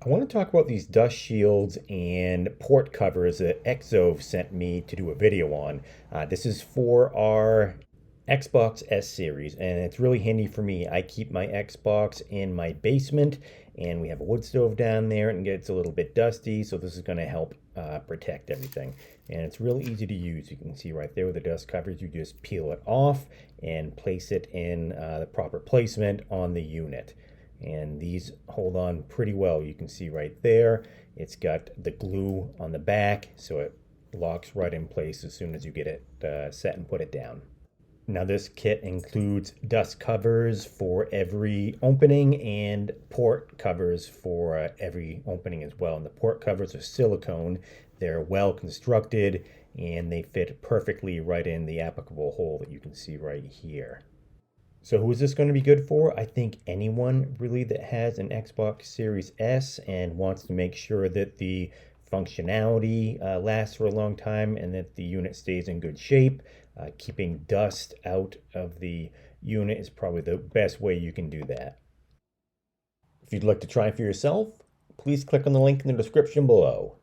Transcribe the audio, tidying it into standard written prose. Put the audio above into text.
I want to talk about these dust shields and port covers that ECHZOVE sent me to do a video on. This is for our Xbox S series, and it's really handy for me. I keep my Xbox in my basement, and we have a wood stove down there, and it gets a little bit dusty, so this is going to help protect everything. And it's really easy to use. You can see right there with the dust covers, you just peel it off and place it in the proper placement on the unit. And these hold on pretty well. You can see right there, it's got the glue on the back, so it locks right in place as soon as you get it set and put it down. Now this kit includes dust covers for every opening and port covers for every opening as well. And the port covers are silicone. They're well constructed and they fit perfectly right in the applicable hole that you can see right here. So who is this going to be good for? I think anyone really that has an Xbox Series S and wants to make sure that the functionality lasts for a long time and that the unit stays in good shape. Keeping dust out of the unit is probably the best way you can do that. If you'd like to try for yourself, please click on the link in the description below.